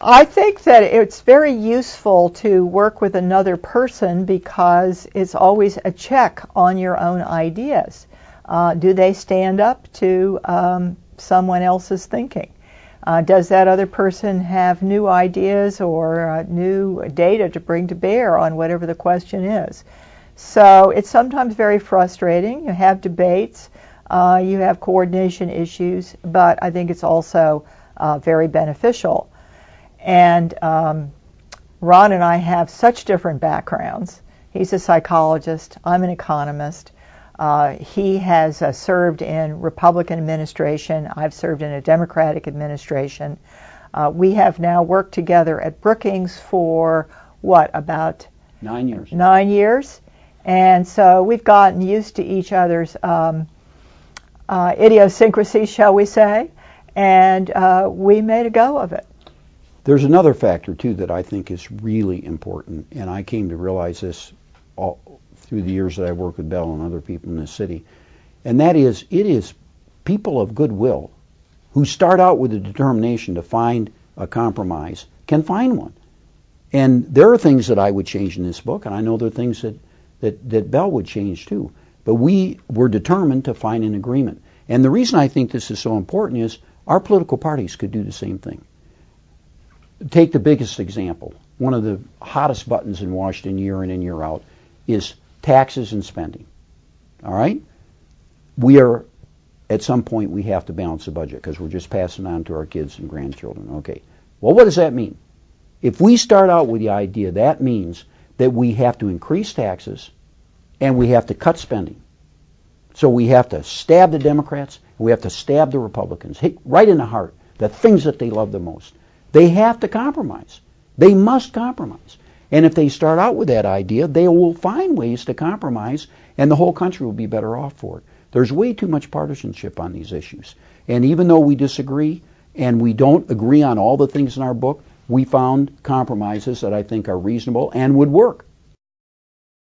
I think that it's very useful to work with another person because it's always a check on your own ideas. Do they stand up to someone else's thinking? Does that other person have new ideas or new data to bring to bear on whatever the question is? So it's sometimes very frustrating. You have debates, you have coordination issues, but I think it's also very beneficial. And Ron and I have such different backgrounds. He's a psychologist. I'm an economist. He has served in Republican administration. I've served in a Democratic administration. We have now worked together at Brookings for, about 9 years. 9 years. And so we've gotten used to each other's idiosyncrasies, shall we say, and we made a go of it. There's another factor, too, that I think is really important, and I came to realize this all through the years that I worked with Bell and other people in the city, and that is, it is people of goodwill who start out with a determination to find a compromise can find one. And there are things that I would change in this book, and I know there are things that Bell would change, too. But we were determined to find an agreement. And the reason I think this is so important is our political parties could do the same thing. Take the biggest example. One of the hottest buttons in Washington year in and year out is taxes and spending. All right? At some point, we have to balance the budget because we're just passing on to our kids and grandchildren. Okay. Well, what does that mean? If we start out with the idea, that means that we have to increase taxes and we have to cut spending. So we have to stab the Democrats, and we have to stab the Republicans, hit right in the heart, the things that they love the most. They have to compromise. They must compromise. And if they start out with that idea, they will find ways to compromise, and the whole country will be better off for it. There's way too much partisanship on these issues. And even though we disagree and we don't agree on all the things in our book, we found compromises that I think are reasonable and would work.